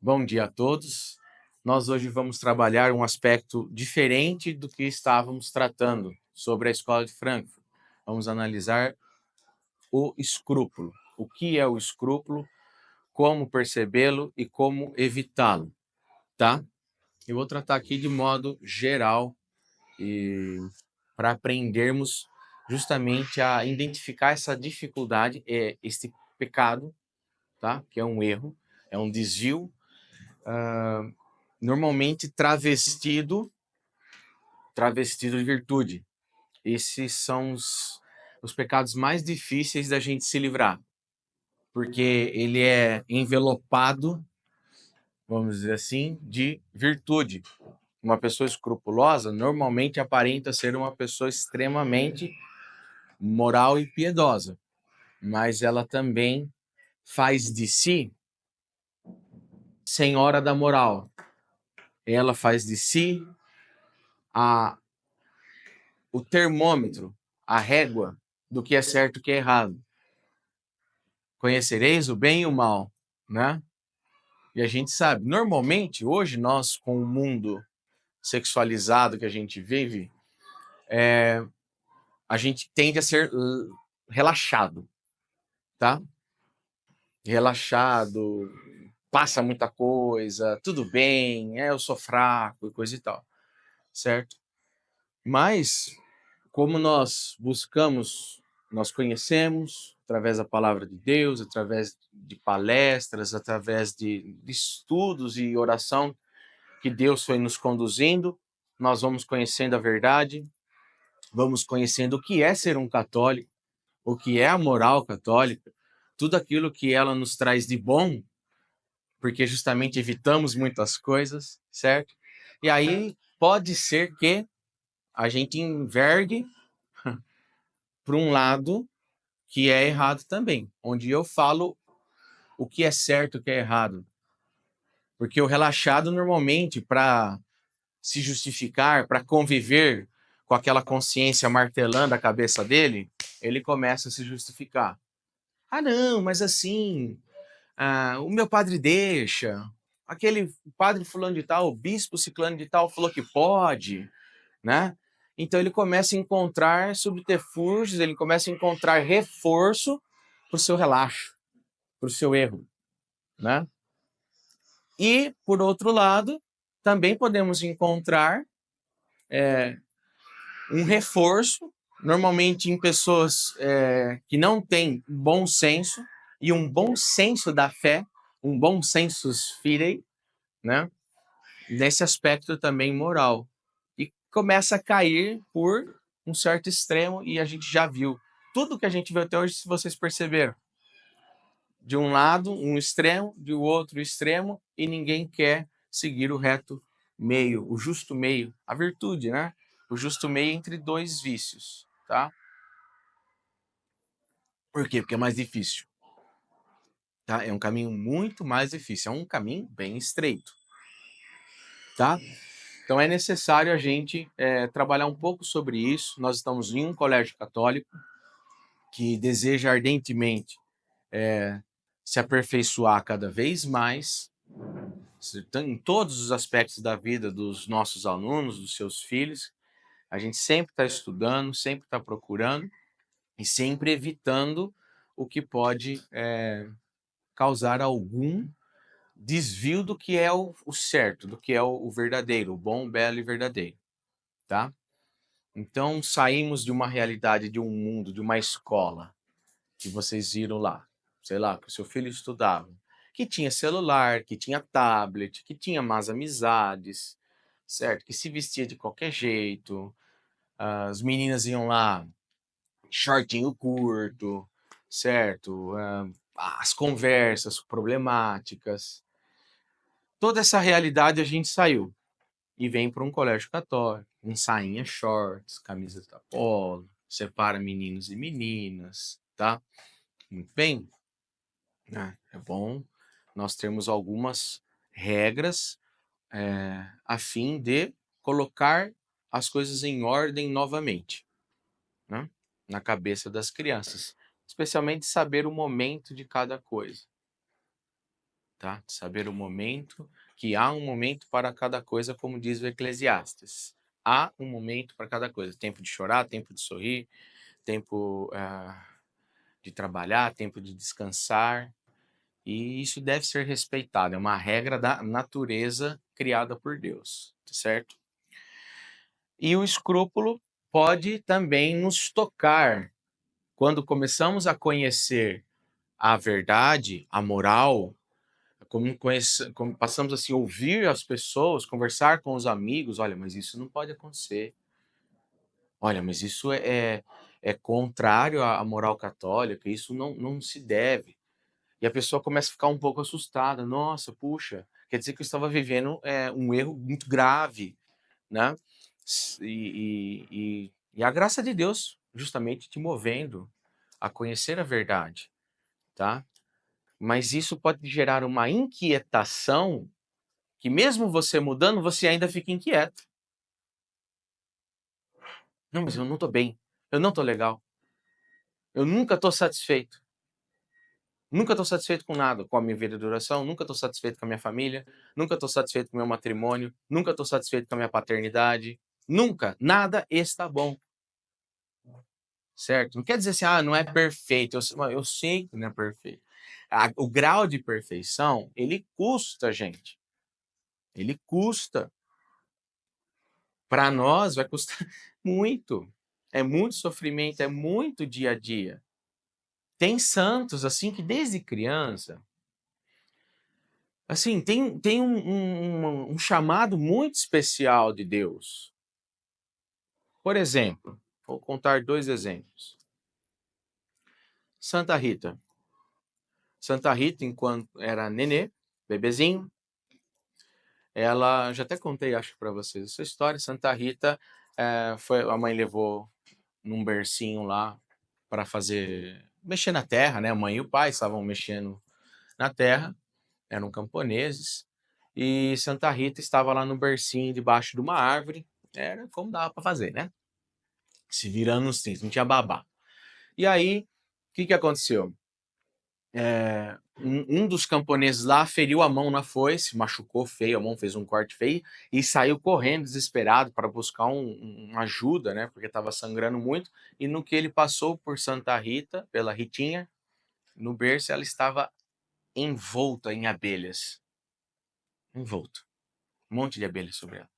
Bom dia a todos. Nós hoje vamos trabalhar um aspecto diferente do que estávamos tratando sobre a escola de Frankfurt. Vamos analisar o escrúpulo. O que é o escrúpulo, como percebê-lo e como evitá-lo, tá? Eu vou tratar aqui de modo geral e para aprendermos justamente a identificar essa dificuldade, este pecado, tá? Que é um erro, é um desvio, normalmente travestido de virtude. Esses são os pecados mais difíceis da gente se livrar, porque ele é envelopado, vamos dizer assim, de virtude. Uma pessoa escrupulosa normalmente aparenta ser uma pessoa extremamente moral e piedosa, mas ela também faz de si senhora da moral. Ela faz de si a o termômetro, a régua do que é certo e o que é errado. Conhecereis o bem e o mal, né? E a gente sabe, normalmente, hoje nós, com o mundo sexualizado que a gente vive, a gente tende a ser relaxado, tá? Relaxado, passa muita coisa, tudo bem, eu sou fraco e coisa e tal, certo? Mas como nós buscamos, nós conhecemos através da palavra de Deus, através de palestras, através de estudos e oração que Deus foi nos conduzindo, nós vamos conhecendo a verdade, vamos conhecendo o que é ser um católico, o que é a moral católica, tudo aquilo que ela nos traz de bom, porque justamente evitamos muitas coisas, certo? E aí pode ser que a gente envergue para um lado que é errado também, onde eu falo o que é certo e o que é errado. Porque o relaxado, normalmente, para se justificar, para conviver com aquela consciência martelando a cabeça dele, ele começa a se justificar. Ah, não, mas assim, o meu padre deixa, aquele padre fulano de tal, o bispo ciclano de tal falou que pode, né? Então ele começa a encontrar subterfúgios, ele começa a encontrar reforço para o seu relaxo, para o seu erro, né? E, por outro lado, também podemos encontrar um reforço, normalmente em pessoas que não têm bom senso, e um bom senso da fé, um bom sensus fidei, né? Nesse aspecto também moral. E começa a cair por um certo extremo, e a gente já viu. Tudo que a gente viu até hoje, se vocês perceberam, de um lado um extremo, de outro extremo, e ninguém quer seguir o reto meio, o justo meio, a virtude, né? O justo meio entre dois vícios, tá? Por quê? Porque é mais difícil, tá? É um caminho muito mais difícil, é um caminho bem estreito, tá? Então é necessário a gente trabalhar um pouco sobre isso. Nós estamos em um colégio católico que deseja ardentemente se aperfeiçoar cada vez mais, em todos os aspectos da vida dos nossos alunos, dos seus filhos. A gente sempre está estudando, sempre está procurando e sempre evitando o que pode causar algum desvio do que é o certo, do que é o verdadeiro, o bom, o belo e verdadeiro, tá? Então saímos de uma realidade, de um mundo, de uma escola que vocês viram lá, sei lá, que o seu filho estudava, que tinha celular, que tinha tablet, que tinha más amizades, certo? Que se vestia de qualquer jeito, as meninas iam lá, shortinho curto, certo? As conversas problemáticas. Toda essa realidade a gente saiu e vem para um colégio católico, um sainha shorts, camisa da polo, separa meninos e meninas, tá? Muito bem, né? É bom nós termos algumas regras a fim de colocar as coisas em ordem novamente, né? Na cabeça das crianças, especialmente saber o momento de cada coisa. tá? Saber o momento, que há um momento para cada coisa, como diz o Eclesiastes. Há um momento para cada coisa. Tempo de chorar, tempo de sorrir, tempo de trabalhar, tempo de descansar. E isso deve ser respeitado. É uma regra da natureza criada por Deus, certo? E o escrúpulo pode também nos tocar quando começamos a conhecer a verdade, a moral, como passamos assim, a ouvir as pessoas, conversar com os amigos, olha, mas isso não pode acontecer. Olha, mas isso é contrário à moral católica, isso não se deve. E a pessoa começa a ficar um pouco assustada. Nossa, puxa, quer dizer que eu estava vivendo um erro muito grave, né? E a graça de Deus justamente te movendo a conhecer a verdade, tá? Mas isso pode gerar uma inquietação que mesmo você mudando, você ainda fica inquieto. Não, mas eu não estou bem, eu não estou legal, eu nunca estou satisfeito. Nunca estou satisfeito com nada, com a minha vida de oração, nunca estou satisfeito com a minha família, nunca estou satisfeito com o meu matrimônio, nunca estou satisfeito com a minha paternidade, nunca, nada está bom, certo? Não quer dizer assim, não é perfeito, eu sei que não é perfeito. O grau de perfeição, ele custa, gente, ele custa. Para nós vai custar muito, é muito sofrimento, é muito dia a dia. Tem santos, assim, que desde criança assim, tem um chamado muito especial de Deus. Por exemplo, vou contar 2 exemplos. Santa Rita. Santa Rita, enquanto era nenê, bebezinho, ela já até contei, acho para vocês essa história. Santa Rita, a mãe levou num bercinho lá para fazer mexer na terra, né? A mãe e o pai estavam mexendo na terra, eram camponeses, e Santa Rita estava lá no bercinho debaixo de uma árvore, era como dava para fazer, né? Se virando nos 30, não tinha babá. E aí, o que aconteceu? Um dos camponeses lá feriu a mão na foice, machucou feio a mão, fez um corte feio e saiu correndo desesperado para buscar uma ajuda, né? Porque estava sangrando muito. E no que ele passou por Santa Rita, pela Ritinha, no berço, ela estava envolta em abelhas. Envolta. Um monte de abelhas sobre ela.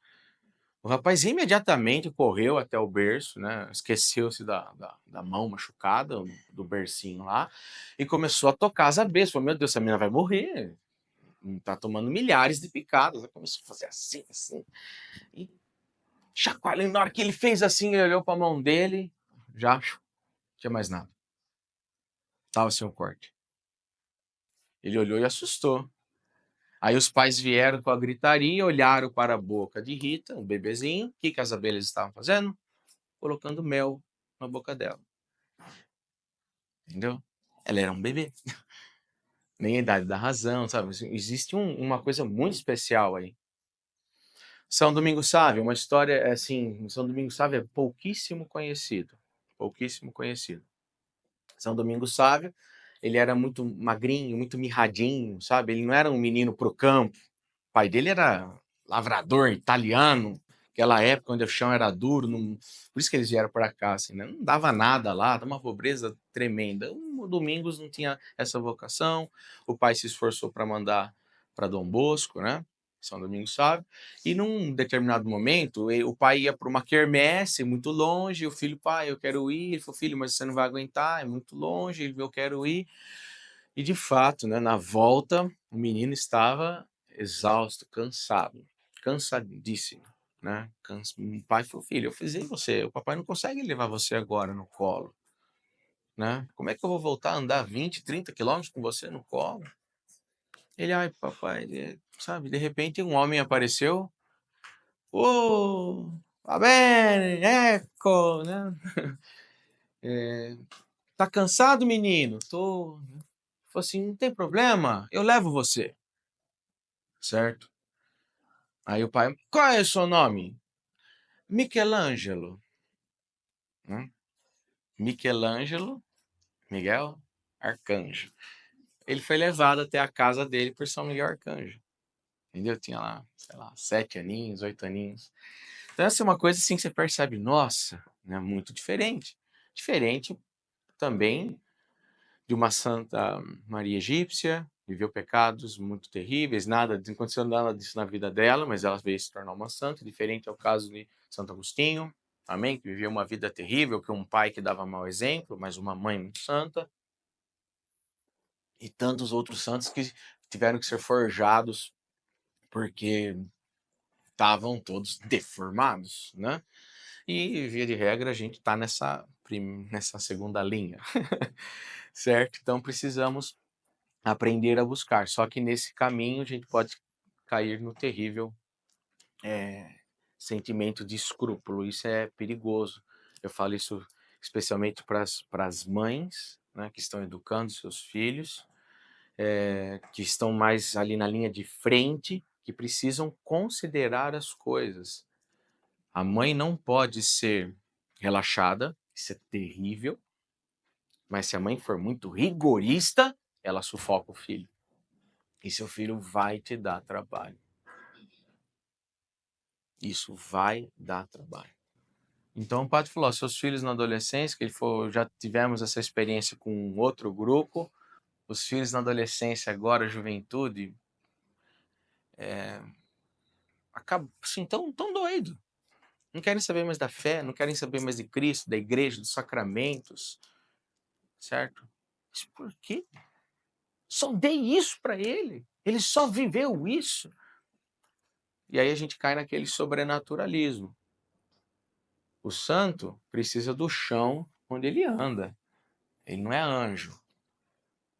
O rapaz imediatamente correu até o berço, né? Esqueceu-se da mão machucada, do bercinho lá, e começou a tocar as abelhas. Falou: meu Deus, essa menina vai morrer. Tá tomando milhares de picadas. Ela começou a fazer assim, assim. E chacoalhando. Na hora que ele fez assim, ele olhou para a mão dele, já não tinha mais nada. Tava sem o corte. Ele olhou e assustou. Aí os pais vieram com a gritaria, olharam para a boca de Rita, um bebezinho. O que as abelhas estavam fazendo? Colocando mel na boca dela. Entendeu? Ela era um bebê. Nem a idade da razão, sabe? Existe uma coisa muito especial aí. São Domingos Sávio, uma história assim, São Domingos Sávio é pouquíssimo conhecido. Pouquíssimo conhecido. São Domingos Sávio, ele era muito magrinho, muito mirradinho, sabe? Ele não era um menino pro campo. O pai dele era lavrador italiano, aquela época onde o chão era duro, por isso que eles vieram para cá, assim, né? Não dava nada lá, dava uma pobreza tremenda. O Domingos não tinha essa vocação, o pai se esforçou para mandar para Dom Bosco, né? São Domingos sabe. E num determinado momento, o pai ia para uma quermesse muito longe, o filho, pai, eu quero ir. Ele falou, filho, mas você não vai aguentar, é muito longe, eu quero ir. E de fato, né, na volta, o menino estava exausto, cansado, cansadíssimo, né? O pai falou, filho, eu fiz você, o papai não consegue levar você agora no colo, né? Como é que eu vou voltar a andar 20, 30 quilômetros com você no colo? Ele, ai, papai, sabe, de repente um homem apareceu, va bene, ecco, né? Tá cansado, menino? Tô. Falei assim, não tem problema, eu levo você, certo? Aí o pai, qual é o seu nome? Michelangelo. Né? Michelangelo, Miguel, Arcanjo. ele foi levado até a casa dele por São Miguel Arcanjo, entendeu? Tinha lá, sei lá, 7 aninhos, 8 aninhos. Então essa é uma coisa assim que você percebe, nossa, né, muito diferente. Diferente também de uma Santa Maria Egípcia, viveu pecados muito terríveis, nada, não aconteceu nada disso na vida dela, mas ela veio se tornar uma santa, diferente ao caso de Santo Agostinho, amém? Que viveu uma vida terrível, que um pai que dava mau exemplo, mas uma mãe muito santa, e tantos outros santos que tiveram que ser forjados porque estavam todos deformados, né? E, via de regra, a gente está nessa segunda linha, certo? Então, precisamos aprender a buscar. Só que nesse caminho, a gente pode cair no terrível sentimento de escrúpulo. Isso é perigoso. Eu falo isso especialmente para as mães, né, que estão educando seus filhos, que estão mais ali na linha de frente, que precisam considerar as coisas. A mãe não pode ser relaxada, isso é terrível, mas se a mãe for muito rigorista, ela sufoca o filho. E seu filho vai te dar trabalho. Isso vai dar trabalho. Então o padre falou, seus filhos na adolescência, que ele falou, já tivemos essa experiência com outro grupo, os filhos na adolescência, agora juventude, acabam assim, tão doido. Não querem saber mais da fé, não querem saber mais de Cristo, da igreja, dos sacramentos, certo? Mas por quê? Só dei isso para ele. Ele só viveu isso. E aí a gente cai naquele sobrenaturalismo. O santo precisa do chão onde ele anda. Ele não é anjo.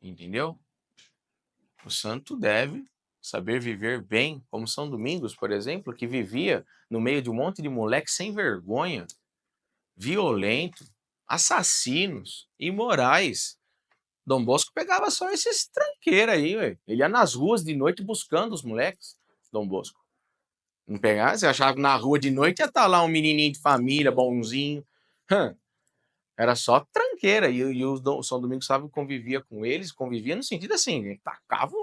Entendeu? O santo deve saber viver bem, como São Domingos, por exemplo, que vivia no meio de um monte de moleque sem vergonha, violento, assassinos, imorais. Dom Bosco pegava só esses tranqueiros aí, ué. Ele ia nas ruas de noite buscando os moleques, Dom Bosco. Não pegava, você achava que na rua de noite ia estar lá um menininho de família, bonzinho. Era só tranqueira. E o São Domingos Sávio convivia com eles, convivia no sentido assim, ele tacava,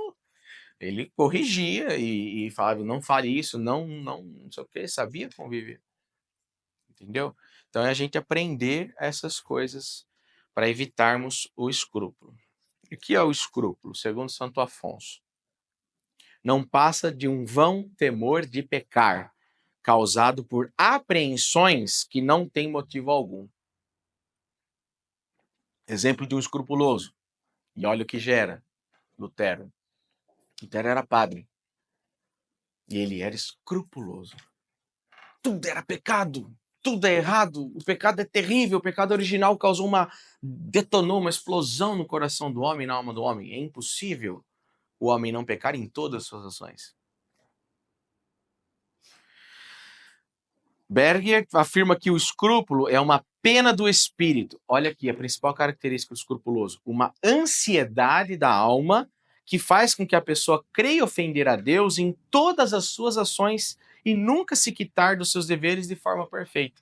ele corrigia e falava, não fale isso, não sei o que, sabia conviver. Entendeu? Então é a gente aprender essas coisas para evitarmos o escrúpulo. E o que é o escrúpulo? Segundo Santo Afonso, não passa de um vão temor de pecar, causado por apreensões que não têm motivo algum. Exemplo de um escrupuloso. E olha o que gera Lutero. Lutero era padre. E ele era escrupuloso. Tudo era pecado. Tudo é errado. O pecado é terrível. O pecado original detonou uma explosão no coração do homem, na alma do homem. É impossível o homem não pecar em todas as suas ações. Berger afirma que o escrúpulo é uma pena do espírito. Olha aqui, a principal característica do escrupuloso. Uma ansiedade da alma que faz com que a pessoa creia ofender a Deus em todas as suas ações e nunca se quitar dos seus deveres de forma perfeita.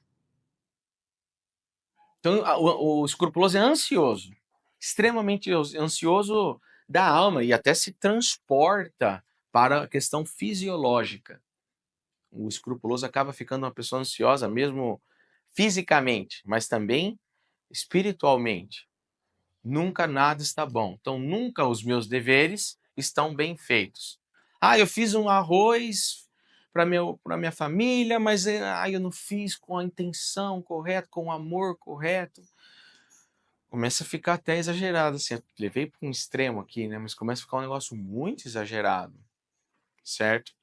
Então, o escrupuloso é ansioso, extremamente ansioso da alma e até se transporta para a questão fisiológica. O escrupuloso acaba ficando uma pessoa ansiosa mesmo fisicamente, mas também espiritualmente. Nunca nada está bom. Então, nunca os meus deveres estão bem feitos. Ah, eu fiz um arroz para minha família, mas eu não fiz com a intenção correta, com o amor correto. Começa a ficar até exagerado, assim. Eu levei para um extremo aqui, né? Mas começa a ficar um negócio muito exagerado, certo?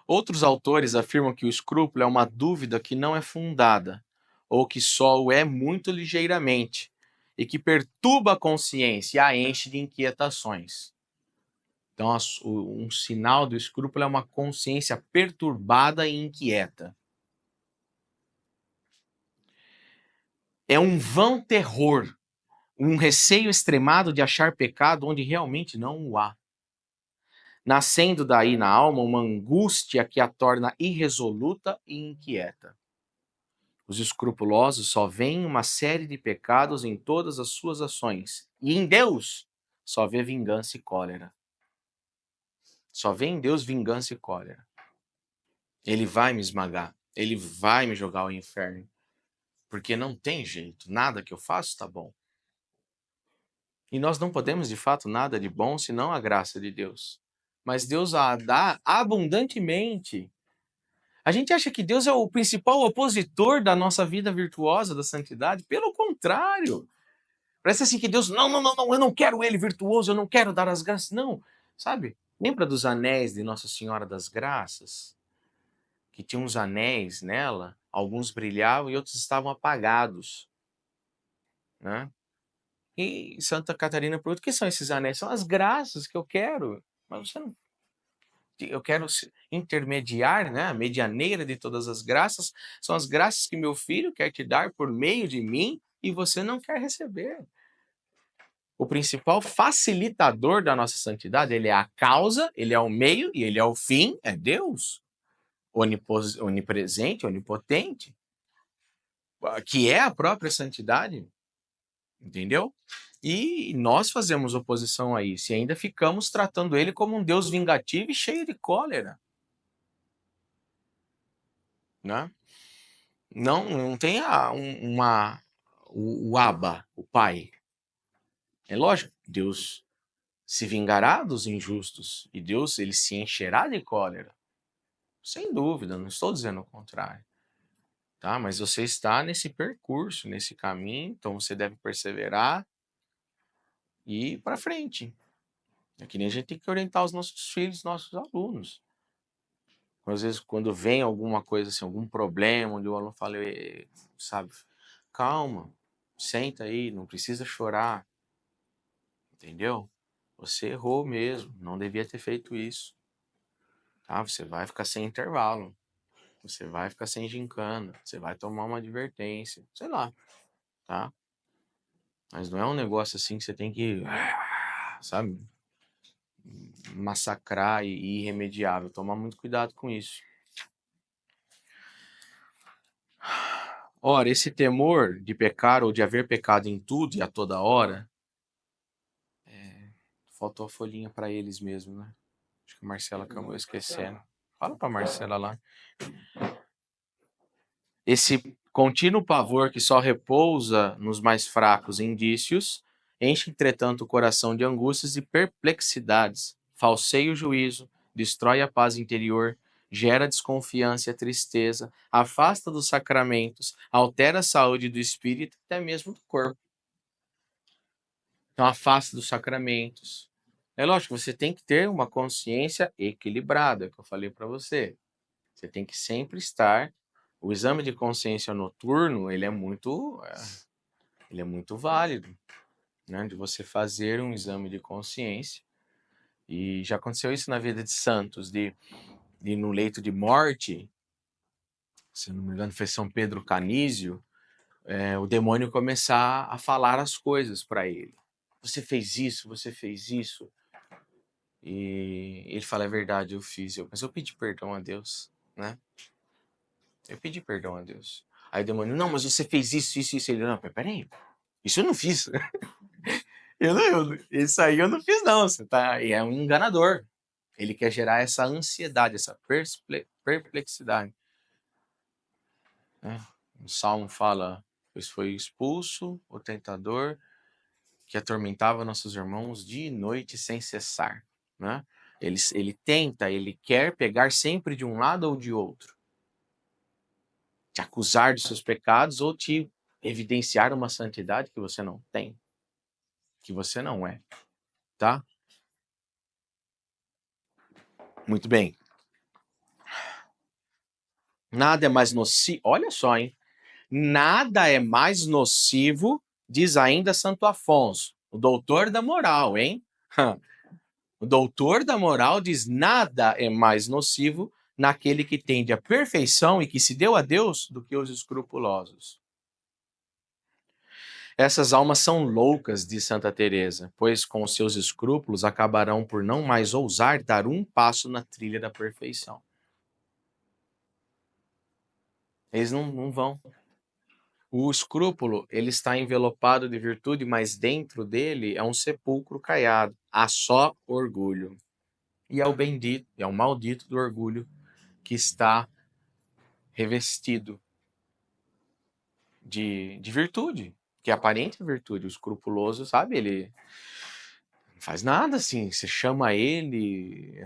Outros autores afirmam que o escrúpulo é uma dúvida que não é fundada, ou que só o é muito ligeiramente, e que perturba a consciência e a enche de inquietações. Então, um sinal do escrúpulo é uma consciência perturbada e inquieta. É um vão terror, um receio extremado de achar pecado onde realmente não o há. Nascendo daí na alma uma angústia que a torna irresoluta e inquieta. Os escrupulosos só veem uma série de pecados em todas as suas ações. E em Deus só vê vingança e cólera. Só vê em Deus vingança e cólera. Ele vai me esmagar. Ele vai me jogar ao inferno. Porque não tem jeito. Nada que eu faço está bom. E nós não podemos, de fato, nada de bom senão a graça de Deus. Mas Deus a dá abundantemente. A gente acha que Deus é o principal opositor da nossa vida virtuosa, da santidade. Pelo contrário. Parece assim que Deus, não, eu não quero ele virtuoso, eu não quero dar as graças. Não, sabe? Lembra dos anéis de Nossa Senhora das Graças? Que tinha uns anéis nela, alguns brilhavam e outros estavam apagados, né? E Santa Catarina pergunta: o que são esses anéis? São as graças que eu quero. Mas você não. Eu quero intermediar, né? A medianeira de todas as graças. São as graças que meu filho quer te dar por meio de mim e você não quer receber. O principal facilitador da nossa santidade, ele é a causa, ele é o meio e ele é o fim, é Deus. Onipresente, onipotente, que é a própria santidade. Entendeu? E nós fazemos oposição a isso e ainda ficamos tratando ele como um Deus vingativo e cheio de cólera. Né? Não tem o Abba, o Pai. É lógico, Deus se vingará dos injustos e Deus ele se encherá de cólera. Sem dúvida, não estou dizendo o contrário. Tá? Mas você está nesse percurso, nesse caminho, então você deve perseverar e ir para frente. É que nem a gente tem que orientar os nossos filhos, nossos alunos. Às vezes, quando vem alguma coisa assim, algum problema, onde o aluno fala, sabe, calma, senta aí, não precisa chorar, entendeu? Você errou mesmo, não devia ter feito isso, tá? Você vai ficar sem intervalo, você vai ficar sem gincana, você vai tomar uma advertência, sei lá, tá? Mas não é um negócio assim que você tem que, sabe, massacrar e irremediável. Tomar muito cuidado com isso. Ora, esse temor de pecar ou de haver pecado em tudo e a toda hora, faltou a folhinha para eles mesmo, né? Acho que a Marcela acabou esquecendo. Fala para Marcela lá. Esse contínuo pavor que só repousa nos mais fracos indícios, enche, entretanto, o coração de angústias e perplexidades, falseia o juízo, destrói a paz interior, gera desconfiança e a tristeza, afasta dos sacramentos, altera a saúde do espírito e até mesmo do corpo. Então, afasta dos sacramentos. É lógico, você tem que ter uma consciência equilibrada, que eu falei para você. Você tem que sempre estar. O exame de consciência noturno, ele é muito válido, né? De você fazer um exame de consciência. E já aconteceu isso na vida de santos, de no leito de morte, se não me engano foi São Pedro Canísio, o demônio começar a falar as coisas para ele. Você fez isso, você fez isso. E ele fala, é verdade, eu fiz. Mas eu pedi perdão a Deus, né? Eu pedi perdão a Deus. Aí o demônio, não, mas você fez isso, isso, isso. Ele, não, peraí, isso eu não fiz. Isso aí eu não fiz, não. Você tá. E é um enganador. Ele quer gerar essa ansiedade, essa perplexidade. Né? O Salmo fala, pois foi expulso o tentador que atormentava nossos irmãos dia e noite sem cessar. Né? Ele tenta, ele quer pegar sempre de um lado ou de outro. Te acusar dos seus pecados ou te evidenciar uma santidade que você não tem. Que você não é. Tá? Muito bem. Nada é mais nocivo. Olha só, hein? Nada é mais nocivo, diz ainda Santo Afonso, o doutor da moral, hein? O doutor da moral diz: nada é mais nocivo naquele que tende à perfeição e que se deu a Deus do que os escrupulosos. Essas almas são loucas, diz Santa Teresa, pois com seus escrúpulos acabarão por não mais ousar dar um passo na trilha da perfeição. Eles não vão. O escrúpulo, ele está envelopado de virtude, mas dentro dele é um sepulcro caiado. Há só orgulho. E é o bendito, é o maldito do orgulho que está revestido de virtude, que é aparente virtude. O escrupuloso, sabe, ele não faz nada assim. Você chama ele,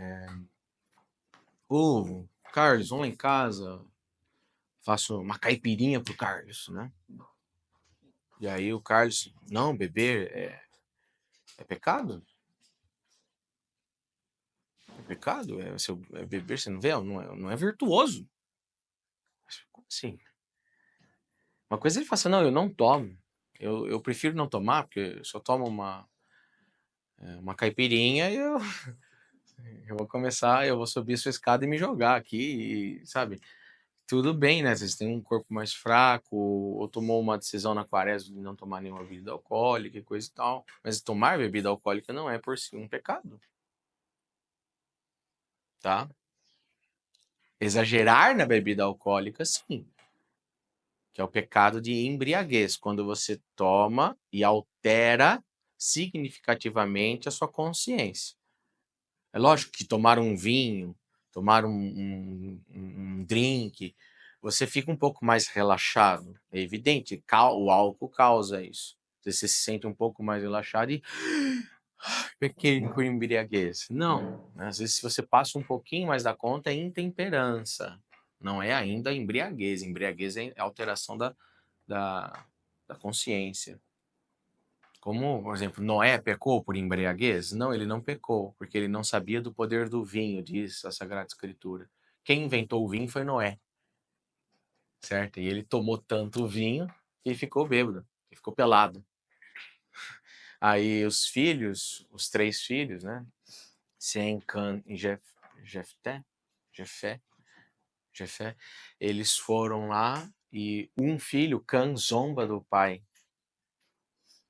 ô, Carlos, vamos lá em casa, faço uma caipirinha pro Carlos, né? E aí o Carlos, não, beber é pecado? É pecado? É beber, você não vê? Não é virtuoso. Como assim? Uma coisa ele fala assim, não, eu não tomo. Eu prefiro não tomar, porque se eu tomo uma caipirinha, eu vou começar, eu vou subir sua escada e me jogar aqui, e, sabe? Tudo bem, né? Vocês têm um corpo mais fraco, ou tomou uma decisão na quaresma de não tomar nenhuma bebida alcoólica e coisa e tal. Mas tomar bebida alcoólica não é por si um pecado, tá? Exagerar na bebida alcoólica, sim. Que é o pecado de embriaguez, quando você toma e altera significativamente a sua consciência. É lógico que tomar um vinho, tomar um drink, você fica um pouco mais relaxado. É evidente, o álcool causa isso. Você se sente um pouco mais relaxado e pequei por embriaguez. Não, às vezes se você passa um pouquinho mais da conta é intemperança. Não é ainda embriaguez. Embriaguez é alteração da, da consciência. Como, por exemplo, Noé pecou por embriaguez? Não, ele não pecou, porque ele não sabia do poder do vinho, diz a Sagrada Escritura. Quem inventou o vinho foi Noé, certo? E ele tomou tanto vinho que ficou bêbado, que ficou pelado. Aí os filhos, os 3 filhos, né? Sem, Cã e Jefté, Jefé, Jefé, eles foram lá e um filho, Cã, zomba do pai.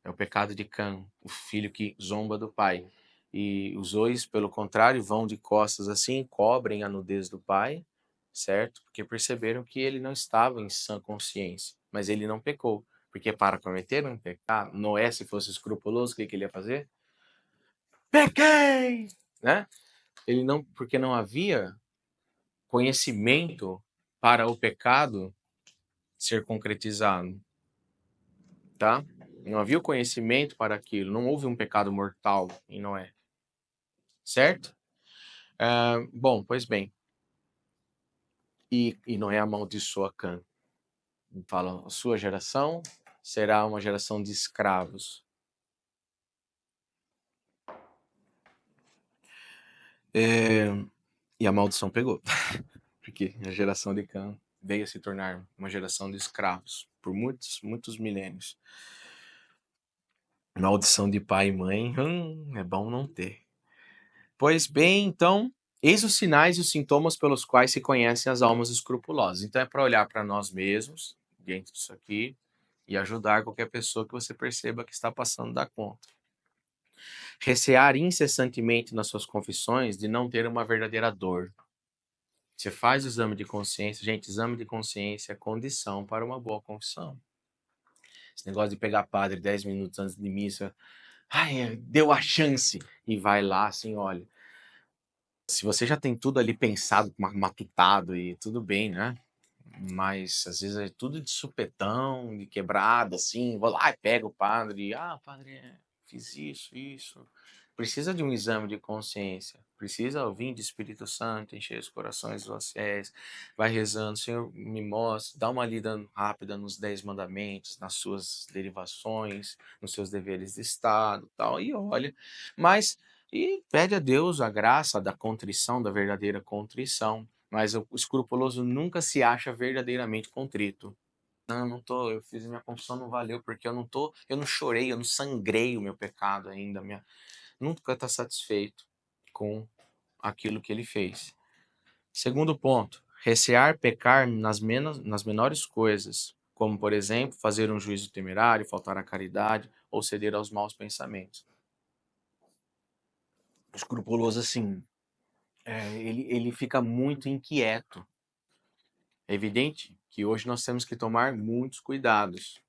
É o pecado de Cã, o filho que zomba do pai. E os dois, pelo contrário, vão de costas assim, cobrem a nudez do pai, certo? Porque perceberam que ele não estava em sã consciência, mas ele não pecou. Porque para cometer um pecado, Noé, se fosse escrupuloso, o que ele ia fazer? Pequei! Né? Ele não, porque não havia conhecimento para o pecado ser concretizado, tá? Não havia o conhecimento para aquilo, não houve um pecado mortal em Noé, certo? Bom, pois bem, e Noé amaldiçoa Cã. Fala, a sua geração será uma geração de escravos. E a maldição pegou, porque a geração de Cã veio a se tornar uma geração de escravos por muitos, muitos milênios. Maldição de pai e mãe, é bom não ter. Pois bem, então, eis os sinais e os sintomas pelos quais se conhecem as almas escrupulosas. Então é para olhar para nós mesmos, dentro disso aqui, e ajudar qualquer pessoa que você perceba que está passando da conta. Recear incessantemente nas suas confissões de não ter uma verdadeira dor. Você faz o exame de consciência, gente, exame de consciência é condição para uma boa confissão. Esse negócio de pegar padre 10 minutos antes de missa, ai, deu a chance, e vai lá assim, olha, se você já tem tudo ali pensado, matutado e tudo bem, né? Mas às vezes é tudo de supetão, de quebrada, assim. Vou lá e pego o padre. Padre, fiz isso. Precisa de um exame de consciência. Precisa ouvir de Espírito Santo, encher os corações dos fiéis. Vai rezando, Senhor, me mostra, dá uma lida rápida nos 10 mandamentos, nas suas derivações, nos seus deveres de Estado, tal, e olha. Mas, e pede a Deus a graça da contrição, da verdadeira contrição. Mas o escrupuloso nunca se acha verdadeiramente contrito. Não, eu não tô, eu fiz minha confissão, não valeu, porque eu não chorei, eu não sangrei o meu pecado ainda, nunca está satisfeito com aquilo que ele fez. Segundo ponto, recear pecar nas menores coisas, como, por exemplo, fazer um juízo temerário, faltar à caridade ou ceder aos maus pensamentos. O escrupuloso, assim, ele fica muito inquieto. É evidente que hoje nós temos que tomar muitos cuidados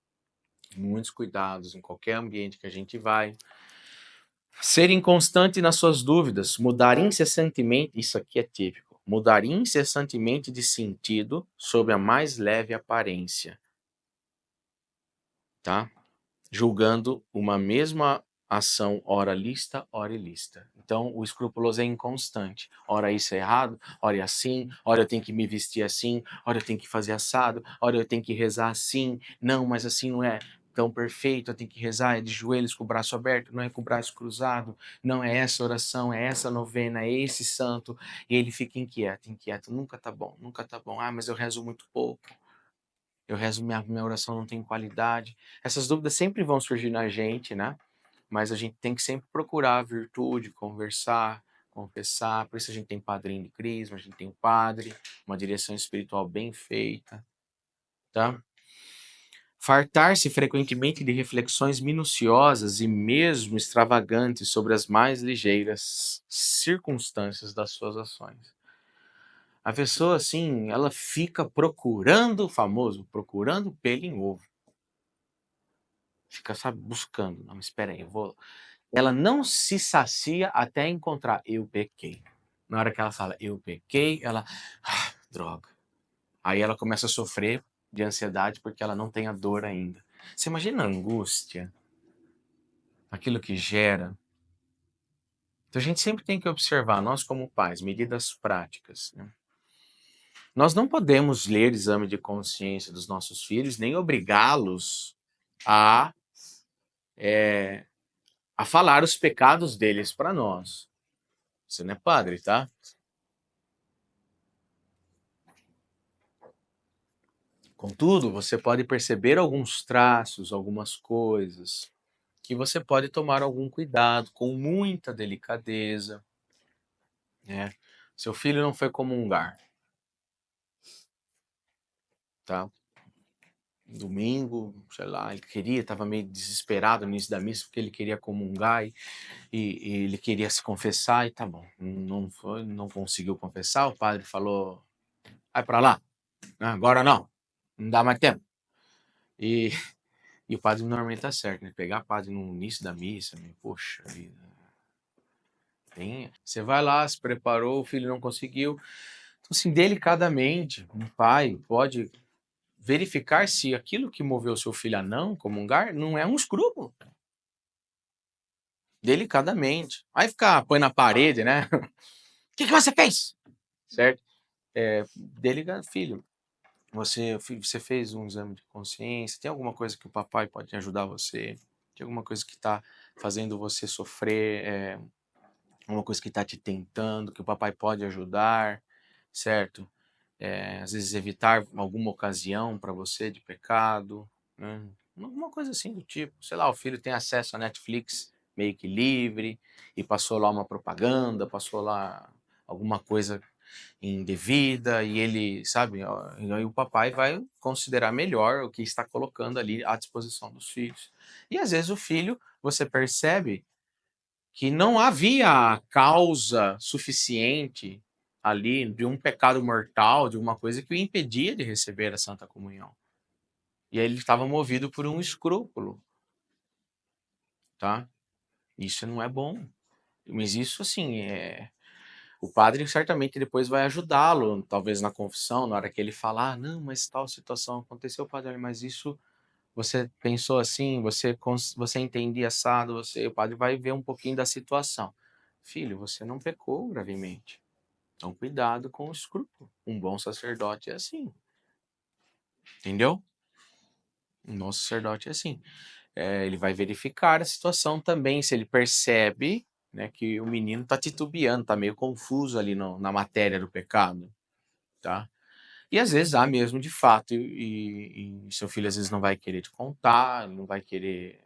em qualquer ambiente que a gente vai. Ser inconstante nas suas dúvidas, mudar incessantemente, isso aqui é típico, mudar incessantemente de sentido sob a mais leve aparência, tá? Julgando uma mesma ação, ora lista, ora ilícita. Então, o escrupuloso é inconstante. Ora isso é errado, ora é assim, ora eu tenho que me vestir assim, ora eu tenho que fazer assado, ora eu tenho que rezar assim. Não, mas assim não é tão perfeito, eu tenho que rezar é de joelhos com o braço aberto, não é com o braço cruzado, não é essa oração, é essa novena, é esse santo. E ele fica inquieto, nunca tá bom. Ah, mas eu rezo muito pouco. Eu rezo, minha oração não tem qualidade. Essas dúvidas sempre vão surgir na gente, né? Mas a gente tem que sempre procurar a virtude, conversar, confessar. Por isso a gente tem padrinho de crisma, a gente tem um padre, uma direção espiritual bem feita, tá? Fartar-se frequentemente de reflexões minuciosas e mesmo extravagantes sobre as mais ligeiras circunstâncias das suas ações. A pessoa, assim, ela fica procurando o famoso, procurando pelo em ovo. Fica, sabe, buscando. Não, espera aí, eu vou. Ela não se sacia até encontrar eu pequei. Na hora que ela fala eu pequei, ela, droga. Aí ela começa a sofrer de ansiedade porque ela não tem a dor ainda. Você imagina a angústia, aquilo que gera. Então a gente sempre tem que observar, nós como pais, medidas práticas, né? Nós não podemos ler exame de consciência dos nossos filhos, nem obrigá-los a, a falar os pecados deles para nós. Você não é padre, tá? Contudo, você pode perceber alguns traços, algumas coisas, que você pode tomar algum cuidado, com muita delicadeza, né? Seu filho não foi comungar, tá? Domingo, sei lá, ele queria, estava meio desesperado no início da missa, porque ele queria comungar e ele queria se confessar, e tá bom, não foi, não conseguiu confessar, o padre falou, vai para lá, agora não dá mais tempo. E E o padre normalmente tá certo, né? Pegar padre no início da missa, poxa vida. Você vai lá, se preparou, o filho não conseguiu. Então, assim, delicadamente, um pai pode verificar se aquilo que moveu seu filho a não comungar não é um escrúpulo. Delicadamente. Vai ficar, põe na parede, né? O que você fez? Certo? Delicado, filho. Você fez um exame de consciência? Tem alguma coisa que o papai pode ajudar você? Tem alguma coisa que está fazendo você sofrer? Uma coisa que está te tentando, que o papai pode ajudar, certo? Às vezes evitar alguma ocasião para você de pecado, né? Alguma coisa assim do tipo. Sei lá, o filho tem acesso a Netflix meio que livre e passou lá uma propaganda, passou lá alguma coisa indevida e ele, sabe, e aí o papai vai considerar melhor o que está colocando ali à disposição dos filhos. E às vezes o filho, você percebe que não havia causa suficiente ali de um pecado mortal, de uma coisa que o impedia de receber a Santa Comunhão. E aí ele estava movido por um escrúpulo, tá? Isso não é bom. Mas isso, assim, o padre certamente depois vai ajudá-lo, talvez na confissão, na hora que ele falar, não, mas tal situação aconteceu, padre, mas isso você pensou assim, você entendia assado, o padre vai ver um pouquinho da situação. Filho, você não pecou gravemente. Então, cuidado com o escrúpulo. Um bom sacerdote é assim. Entendeu? Um bom sacerdote é assim. Ele vai verificar a situação também, se ele percebe, né, que o menino está titubeando, está meio confuso ali na matéria do pecado. Tá? E às vezes há mesmo de fato, e seu filho às vezes não vai querer te contar, não vai querer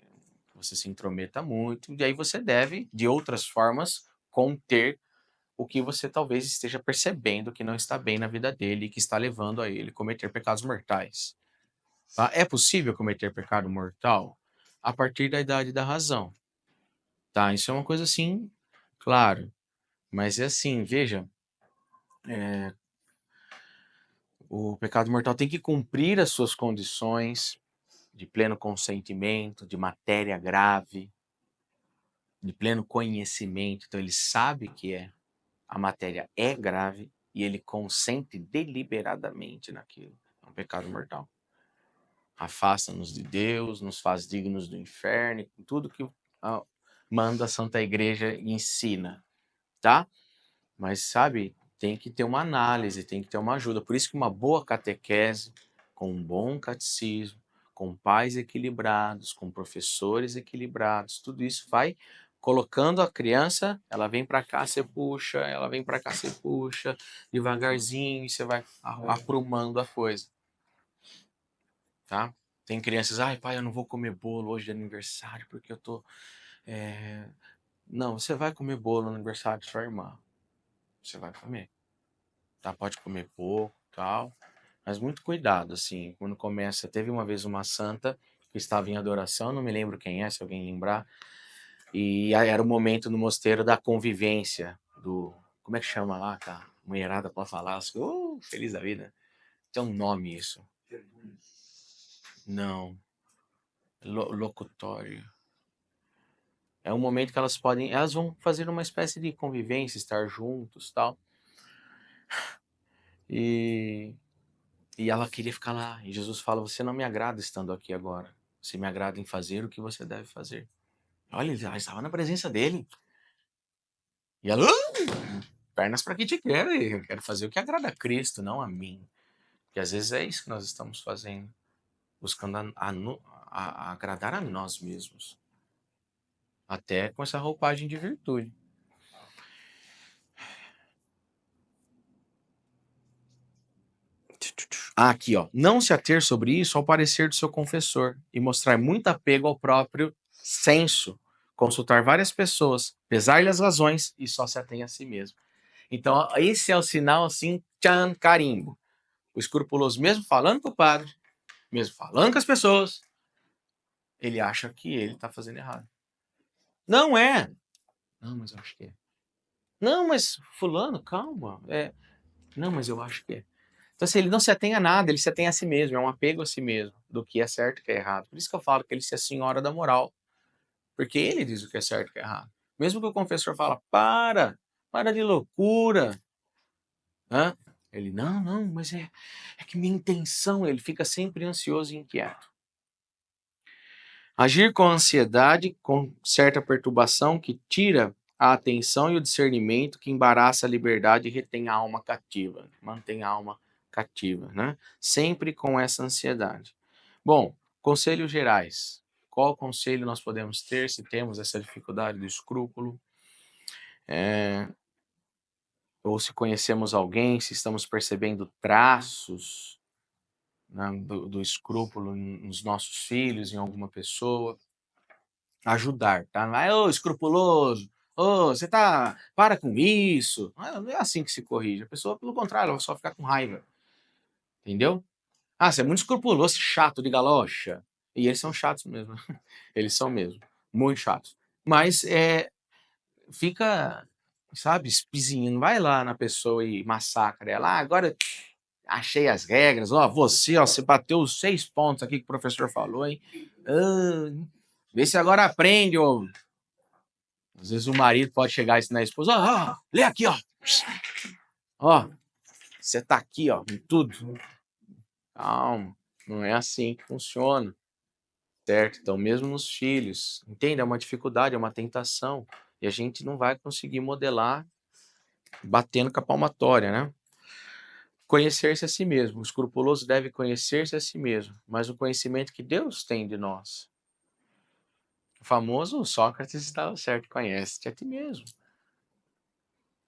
que você se intrometa muito, e aí você deve, de outras formas, conter o que você talvez esteja percebendo que não está bem na vida dele e que está levando a ele cometer pecados mortais. Tá? É possível cometer pecado mortal a partir da idade da razão. Tá? Isso é uma coisa assim, claro. Mas é assim, veja, O pecado mortal tem que cumprir as suas condições de pleno consentimento, de matéria grave, de pleno conhecimento. Então ele sabe que a matéria é grave e ele consente deliberadamente naquilo. É um pecado mortal. Afasta-nos de Deus, nos faz dignos do inferno, tudo que manda a Santa Igreja e ensina, tá? Mas, sabe, tem que ter uma análise, tem que ter uma ajuda. Por isso que uma boa catequese, com um bom catecismo, com pais equilibrados, com professores equilibrados, tudo isso vai colocando a criança, ela vem para cá, você puxa, ela vem para cá, você puxa, devagarzinho, e você vai aprumando a coisa, tá? Tem crianças, ai pai, eu não vou comer bolo hoje de aniversário porque eu tô... Não, você vai comer bolo no aniversário de sua irmã. Você vai comer. Tá? Pode comer pouco, tal. Mas muito cuidado, assim, quando começa... Teve uma vez uma santa que estava em adoração, não me lembro quem é, se alguém lembrar, e era o momento no mosteiro da convivência, do... Como é que chama lá, cara? Mulherada pode falar, feliz da vida. Tem um nome isso. Não. Locutório. É um momento que elas vão fazer uma espécie de convivência, estar juntos, tal. E ela queria ficar lá. E Jesus fala: você não me agrada estando aqui agora. Você me agrada em fazer o que você deve fazer. Olha, ela estava na presença dele. E ela, pernas para que te quero. Eu quero fazer o que agrada a Cristo, não a mim. Porque às vezes é isso que nós estamos fazendo. Buscando a agradar a nós mesmos. Até com essa roupagem de virtude. Aqui, ó. Não se ater sobre isso ao parecer do seu confessor e mostrar muito apego ao próprio senso. Consultar várias pessoas, pesar-lhe as razões e só se atém a si mesmo. Então, esse é o sinal, assim, tchan, carimbo. O escrupuloso, mesmo falando com o padre, mesmo falando com as pessoas, ele acha que ele está fazendo errado. Não é. Não, mas eu acho que é. Não, mas fulano, calma. Não, mas eu acho que é. Então, assim, ele não se atém a nada, ele se atém a si mesmo, é um apego a si mesmo, do que é certo e que é errado. Por isso que eu falo que ele se é senhora da moral, porque ele diz o que é certo e o que é errado. Mesmo que o confessor fala, para de loucura. Hã? Ele, não, mas é que minha intenção, ele fica sempre ansioso e inquieto. Agir com ansiedade, com certa perturbação que tira a atenção e o discernimento, que embaraça a liberdade e retém a alma cativa, mantém a alma cativa, né? Sempre com essa ansiedade. Bom, conselhos gerais. Qual conselho nós podemos ter se temos essa dificuldade do escrúpulo? Ou se conhecemos alguém, se estamos percebendo traços, né, do escrúpulo nos nossos filhos, em alguma pessoa? Ajudar, tá? Não é: "Ô, escrupuloso, ô, você tá... para com isso". Não é assim que se corrige. A pessoa, pelo contrário, ela vai só ficar com raiva, entendeu? "Ah, você é muito escrupuloso, chato de galocha". E eles são chatos mesmo. Eles são mesmo, muito chatos. Mas, fica, sabe, espizinhando. Vai lá na pessoa e massacra ela: "Ah, agora achei as regras. Ó, você bateu os 6 pontos aqui que o professor falou, hein. Vê se agora aprende, ô". Às vezes o marido pode chegar e ensinar a esposa: ó, lê aqui, ó. Ó, você tá aqui, ó, em tudo. Calma, não é assim que funciona, certo? Então, mesmo nos filhos, entende? É uma dificuldade, é uma tentação. E a gente não vai conseguir modelar batendo com a palmatória, né? Conhecer-se a si mesmo. O escrupuloso deve conhecer-se a si mesmo, mas o conhecimento que Deus tem de nós. O famoso Sócrates estava certo, conhece-te a ti mesmo.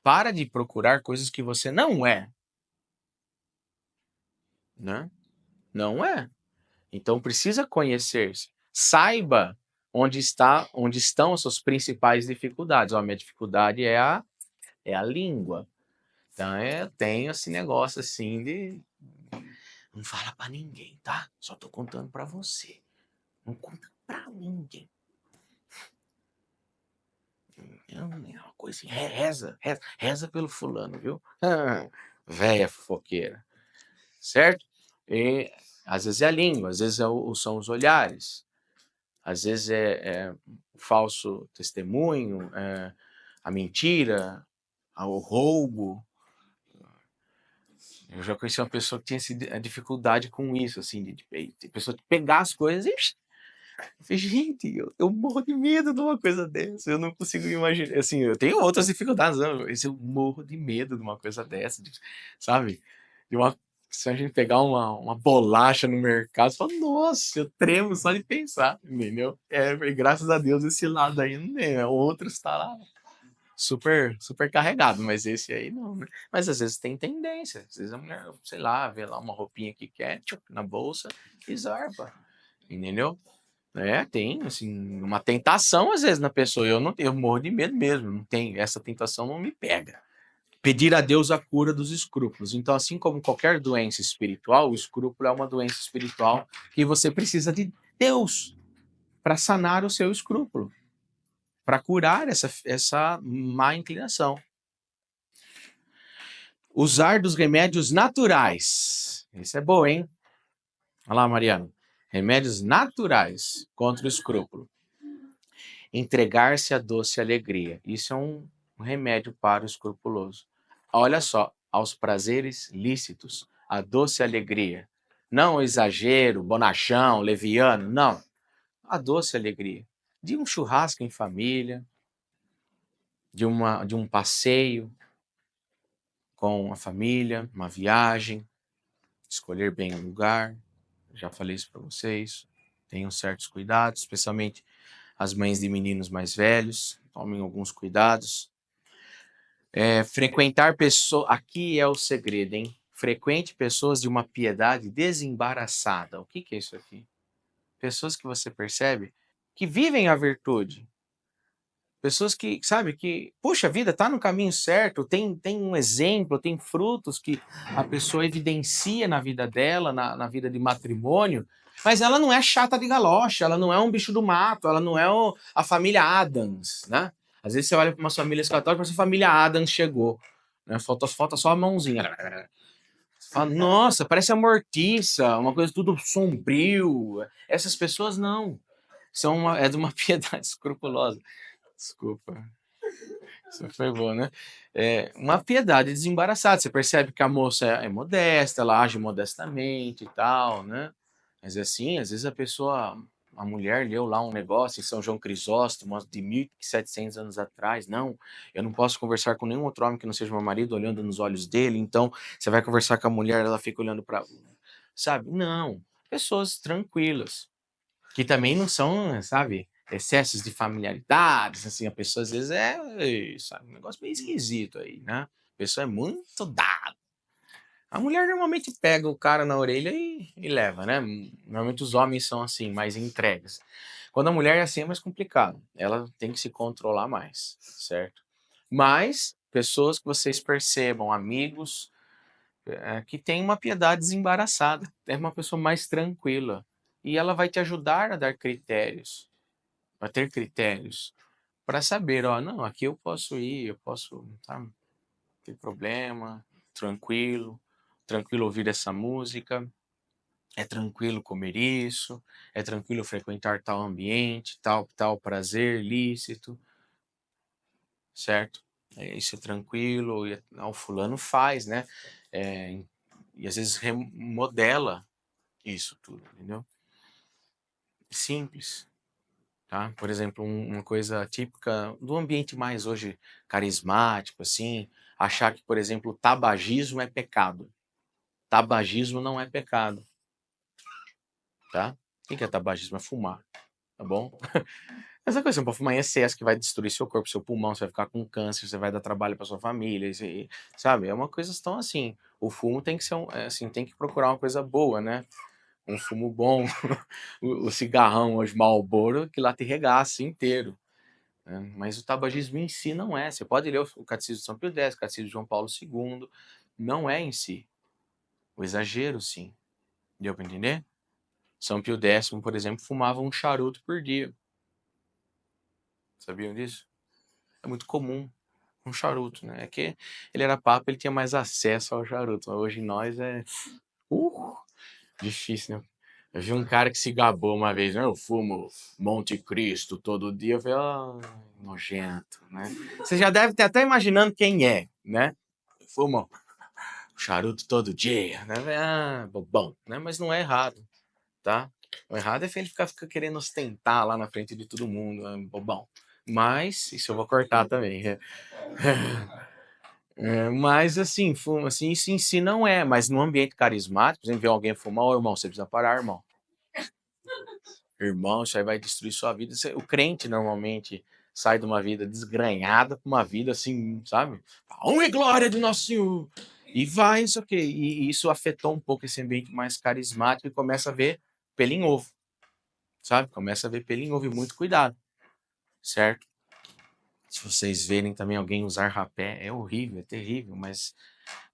Para de procurar coisas que você não é, né? Não é. Então precisa conhecer-se. Saiba onde estão as suas principais dificuldades. Ó, a minha dificuldade é a língua. Então eu tenho esse negócio assim de não fala pra ninguém, tá? Só tô contando pra você. Não conta pra ninguém. É uma coisa assim, reza pelo fulano, viu? Véia fofoqueira. certo? E às vezes é a língua, às vezes são os olhares, às vezes é o falso testemunho, a mentira, o roubo. Eu já conheci uma pessoa que tinha a dificuldade com isso, assim, de pessoa pegar as coisas e... Eu falei, gente, eu morro de medo de uma coisa dessa, eu não consigo imaginar, assim, eu tenho outras dificuldades, não, mas eu morro de medo de uma coisa dessa, sabe? De uma, se a gente pegar uma bolacha no mercado, você fala, nossa, eu tremo só de pensar, entendeu? E graças a Deus esse lado aí não tem, o outro está lá super, super carregado, mas esse aí não, né? Mas às vezes tem tendência, às vezes a mulher, sei lá, vê lá uma roupinha que quer, tchup, na bolsa e zarpa, entendeu? Tem, assim, uma tentação às vezes na pessoa. Eu morro de medo mesmo, não tem, essa tentação não me pega. Pedir a Deus a cura dos escrúpulos. Então, assim como qualquer doença espiritual, o escrúpulo é uma doença espiritual que você precisa de Deus para sanar o seu escrúpulo, para curar essa má inclinação. Usar dos remédios naturais. Isso é bom, hein? Olha lá, Mariana. Remédios naturais contra o escrúpulo. Entregar-se à doce alegria. Isso é um remédio para o escrupuloso. Olha só, aos prazeres lícitos, a doce alegria. Não o exagero, bonachão, leviano, não. A doce alegria. De um churrasco em família, de um passeio com a família, uma viagem, escolher bem o lugar. Já falei isso para vocês. Tenham certos cuidados, especialmente as mães de meninos mais velhos. Tomem alguns cuidados. Frequentar pessoas. Aqui é o segredo, hein? Frequente pessoas de uma piedade desembaraçada. O que é isso aqui? Pessoas que você percebe que vivem a virtude. Pessoas que, sabe, que, puxa vida, tá no caminho certo, tem um exemplo, tem frutos que a pessoa evidencia na vida dela, na vida de matrimônio, mas ela não é chata de galocha, ela não é um bicho do mato, ela não é a família Adams, né? Às vezes você olha para umas famílias católicas, a família Adams chegou, né? Falta só a mãozinha. Você fala, nossa, parece a Mortiça, uma coisa tudo sombrio. Essas pessoas não, é de uma piedade escrupulosa. Desculpa. Isso foi bom, né? Uma piedade desembaraçada. Você percebe que a moça é modesta, ela age modestamente e tal, né? Mas assim, às vezes a mulher leu lá um negócio em São João Crisóstomo de 1700 anos atrás. Não, eu não posso conversar com nenhum outro homem que não seja meu marido, olhando nos olhos dele. Então, você vai conversar com a mulher, ela fica olhando para, sabe? Não, pessoas tranquilas que também não são, sabe, excessos de familiaridades, assim, a pessoa às vezes sabe, um negócio meio esquisito aí, né? A pessoa é muito dada. A mulher normalmente pega o cara na orelha e leva, né? Normalmente os homens são assim, mais entregues. Quando a mulher é assim é mais complicado. Ela tem que se controlar mais, certo? Mas pessoas que vocês percebam, amigos, que tem uma piedade desembaraçada, é uma pessoa mais tranquila. E ela vai te ajudar a dar critérios, a ter critérios, para saber, ó, não, aqui eu posso ir, eu posso, tá, não tem problema, tranquilo, tranquilo ouvir essa música, é tranquilo comer isso, é tranquilo frequentar tal ambiente, tal prazer lícito, certo? Isso é tranquilo, o fulano faz, né? É, e às vezes remodela isso tudo, entendeu? Simples, tá? Por exemplo, uma coisa típica do ambiente mais hoje carismático, assim, achar que, por exemplo, o tabagismo é pecado. Tabagismo não é pecado, tá? O que é tabagismo? É fumar, tá bom? Essa coisa, você não pode fumar em excesso que vai destruir seu corpo, seu pulmão, você vai ficar com câncer, você vai dar trabalho para sua família, sabe? É uma coisa tão assim. O fumo tem que ser assim, tem que procurar uma coisa boa, né? Um fumo bom, o cigarrão hoje Marlboro, que lá te regaça inteiro. Né? Mas o tabagismo em si não é. Você pode ler o Catecismo de São Pio X, o Catecismo de João Paulo II, não é em si. O exagero, sim. Deu para entender? São Pio X, por exemplo, fumava um charuto por dia. Sabiam disso? É muito comum um charuto, né? É que ele era papa, ele tinha mais acesso ao charuto. Hoje nós Difícil, né? Eu vi um cara que se gabou uma vez, né? Eu fumo Monte Cristo todo dia. Eu falei, nojento, né? Você já deve ter até imaginando quem é, né? Fuma charuto todo dia, né? Bobão, né? Mas não é errado, tá? O errado é ele ficar querendo ostentar lá na frente de todo mundo, bobão. Mas, isso eu vou cortar também. Mas assim, fuma, assim, isso em si não é, mas no ambiente carismático, por exemplo, ver alguém fumar, ô irmão, você precisa parar, irmão. Irmão, isso aí vai destruir sua vida. O crente normalmente sai de uma vida desgranhada para uma vida assim, sabe? Honra e glória de nosso Senhor. E vai, isso aqui. E isso afetou um pouco esse ambiente mais carismático e começa a ver pelo em ovo, sabe? Começa a ver pelo em ovo e muito cuidado, certo? Se vocês verem também alguém usar rapé, é horrível, é terrível, mas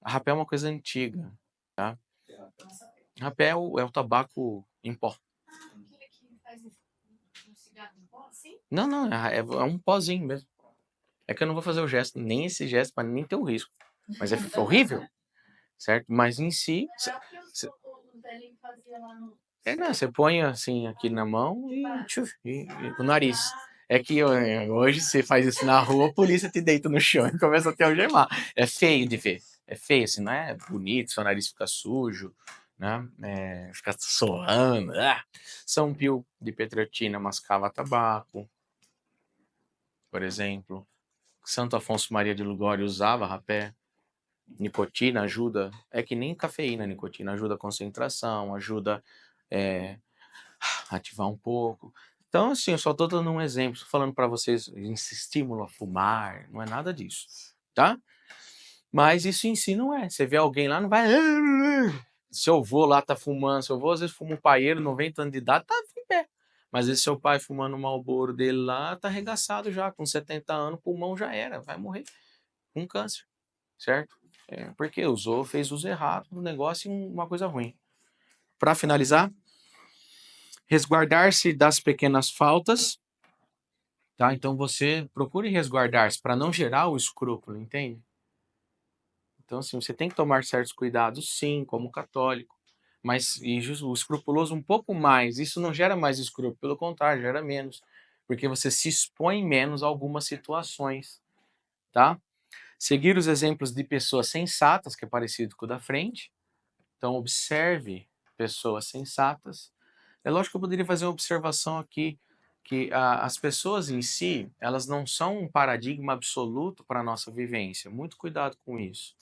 a rapé é uma coisa antiga, tá? Rapé é o tabaco em pó. Não, não, é um pozinho mesmo. É que eu não vou fazer o gesto, nem esse gesto, para nem ter o risco. Mas é horrível, certo? Mas em si... não, você põe assim aqui na mão e o nariz. É que hoje você faz isso na rua, a polícia te deita no chão e começa a te algemar. É feio de ver. É feio, assim, não é bonito, seu nariz fica sujo, né? Fica soando. São Pio de Petreutina mascava tabaco, por exemplo. Santo Afonso Maria de Ligório usava rapé. Nicotina ajuda, é que nem cafeína, nicotina ajuda a concentração, ajuda a ativar um pouco. Então, assim, eu só tô dando um exemplo, falando para vocês esse estímulo a fumar, não é nada disso, tá? Mas isso em si não é. Você vê alguém lá, não vai. Seu avô lá tá fumando, seu avô às vezes fuma um paeiro, 90 anos de idade, tá em pé. Mas esse seu pai fumando o Marlboro dele lá, tá arregaçado já, com 70 anos, o pulmão já era, vai morrer com câncer, certo? Porque usou, fez uso errado do negócio e uma coisa ruim. Para finalizar, resguardar-se das pequenas faltas, tá? Então você procure resguardar-se para não gerar o escrúpulo, entende? Então, assim, você tem que tomar certos cuidados, sim, como católico, mas o escrupuloso um pouco mais. Isso não gera mais escrúpulo, pelo contrário, gera menos, porque você se expõe menos a algumas situações, tá? Seguir os exemplos de pessoas sensatas, que é parecido com o da frente. Então, observe pessoas sensatas. É lógico que eu poderia fazer uma observação aqui, que as pessoas em si, elas não são um paradigma absoluto para a nossa vivência. Muito cuidado com isso.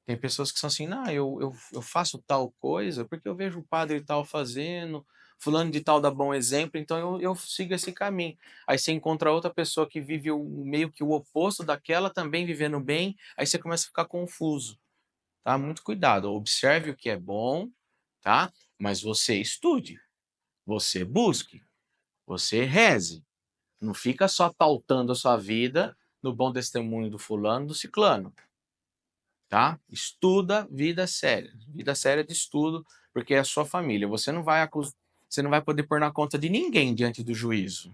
Tem pessoas que são assim, não, eu faço tal coisa porque eu vejo o padre tal fazendo, fulano de tal dá bom exemplo, então eu sigo esse caminho. Aí você encontra outra pessoa que vive meio que o oposto daquela, também vivendo bem, aí você começa a ficar confuso. Tá? Muito cuidado, observe o que é bom, tá? Mas você estude, você busque, você reze. Não fica só pautando a sua vida no bom testemunho do fulano, do ciclano, tá? Estuda vida séria de estudo, porque é a sua família. Você não vai poder pôr na conta de ninguém diante do juízo.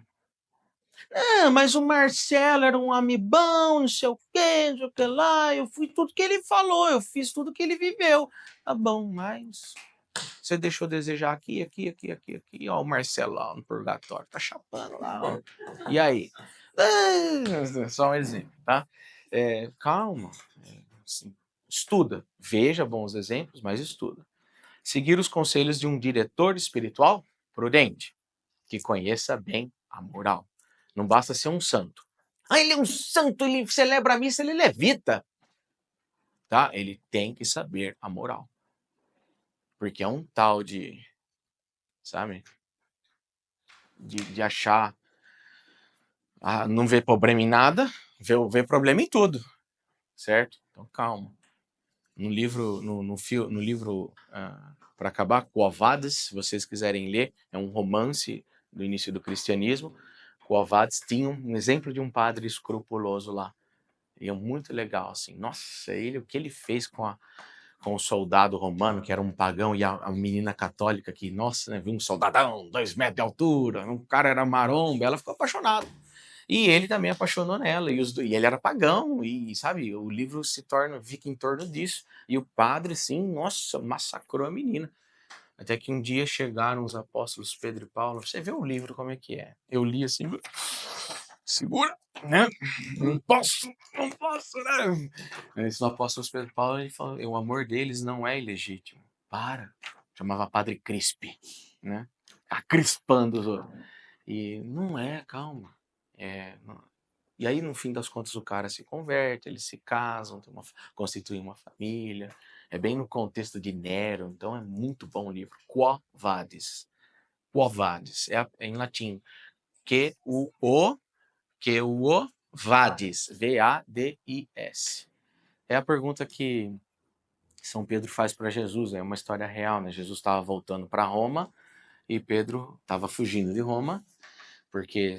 Mas o Marcelo era um homem bom, não sei o quê, não sei o que lá. Eu fui tudo que ele falou, eu fiz tudo que ele viveu. Tá bom, mas você deixou desejar aqui, aqui, aqui, aqui, aqui. Ó, o Marcelo lá no purgatório, tá chapando lá, ó. E aí? Só um exemplo, tá? Calma. Assim, estuda. Veja bons exemplos, mas estuda. Seguir os conselhos de um diretor espiritual prudente, que conheça bem a moral. Não basta ser um santo. Ele é um santo, ele celebra a missa, ele levita. Tá? Ele tem que saber a moral. Porque é um tal de, sabe? De achar, não ver problema em nada, ver problema em tudo, certo? Então calma. No livro, no livro Para Acabar com Quo Vadis, se vocês quiserem ler, é um romance do início do cristianismo. Quo Vadis tinha um exemplo de um padre escrupuloso lá. E é muito legal, assim. Nossa, o que ele fez com o soldado romano, que era um pagão, e a menina católica, que, nossa, né, viu um soldadão, 2 metros de altura, um cara era maromba, ela ficou apaixonada. E ele também apaixonou nela, e ele era pagão, e sabe, o livro fica em torno disso. E o padre, sim, nossa, massacrou a menina. Até que um dia chegaram os apóstolos Pedro e Paulo. Você vê o livro como é que é. Eu li assim, segura, né? Não posso, né? Esse apóstolo Pedro e Paulo, ele falou, o amor deles não é ilegítimo. Para. Chamava Padre Crispe, né? Acrispando os outros. E não é, calma. E aí, no fim das contas, o cara se converte, eles se casam, constituem uma família. É bem no contexto de Nero, então é muito bom o livro. Quo Vadis. Quo Vadis. É em latim. Que o Vadis. V-A-D-I-S. É a pergunta que São Pedro faz para Jesus, é uma história real, né? Jesus estava voltando para Roma e Pedro estava fugindo de Roma, porque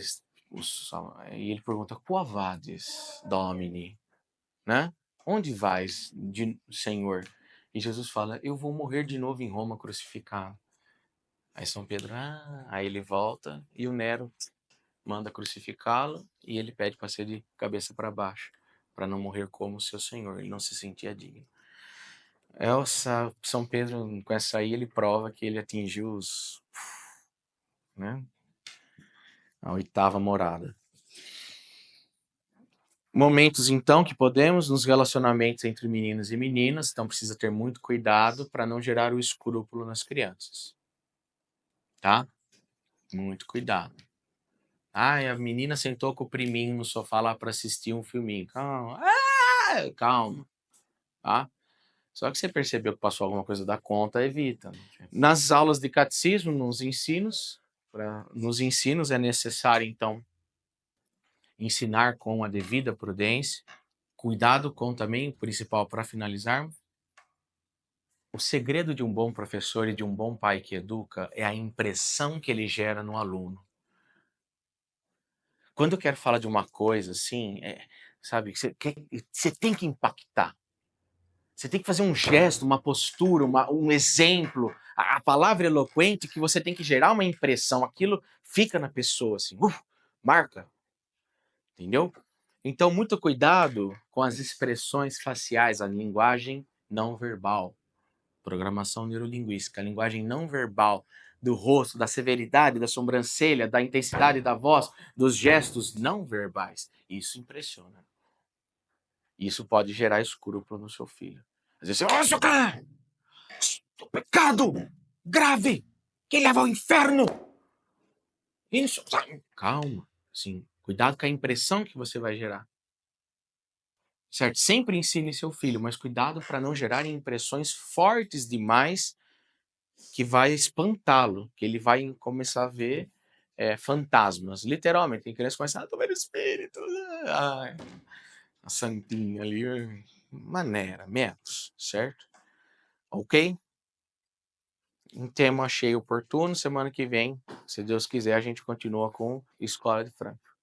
e ele pergunta: Quo vadis, Domini? Né? Onde vais, Senhor? E Jesus fala: eu vou morrer de novo em Roma crucificado. Aí São Pedro, aí ele volta e o Nero manda crucificá-lo e ele pede para ser de cabeça para baixo, para não morrer como seu Senhor. Ele não se sentia digno. São Pedro, com essa aí, ele prova que ele atingiu né, a oitava morada. Momentos, então, que podemos nos relacionamentos entre meninos e meninas, então precisa ter muito cuidado para não gerar o escrúpulo nas crianças, tá? Muito cuidado. A menina sentou com o priminho no sofá lá para assistir um filminho. Calma, calma, tá? Só que você percebeu que passou alguma coisa da conta, evita. Nas aulas de catecismo, nos ensinos é necessário, então, ensinar com a devida prudência, cuidado com também, o principal para finalizar, o segredo de um bom professor e de um bom pai que educa é a impressão que ele gera no aluno. Quando eu quero falar de uma coisa assim, sabe, você tem que impactar. Você tem que fazer um gesto, uma postura, um exemplo. A palavra eloquente que você tem que gerar uma impressão. Aquilo fica na pessoa, assim, marca. Entendeu? Então, muito cuidado com as expressões faciais, a linguagem não verbal. Programação neurolinguística, a linguagem não verbal do rosto, da severidade, da sobrancelha, da intensidade da voz, dos gestos não verbais. Isso impressiona. Isso pode gerar escrúpulo no seu filho. Às vezes você, seu cara! O pecado grave que leva ao inferno! Isso, calma, sim. Cuidado com a impressão que você vai gerar. Certo? Sempre ensine seu filho, mas cuidado para não gerar impressões fortes demais que vai espantá-lo, que ele vai começar a ver fantasmas. Literalmente, tem criança que começa a tomar espírito. Ai, a santinha ali, maneira, métodos, certo? Ok? Um tema achei oportuno. Semana que vem, se Deus quiser, a gente continua com Escola de Franca.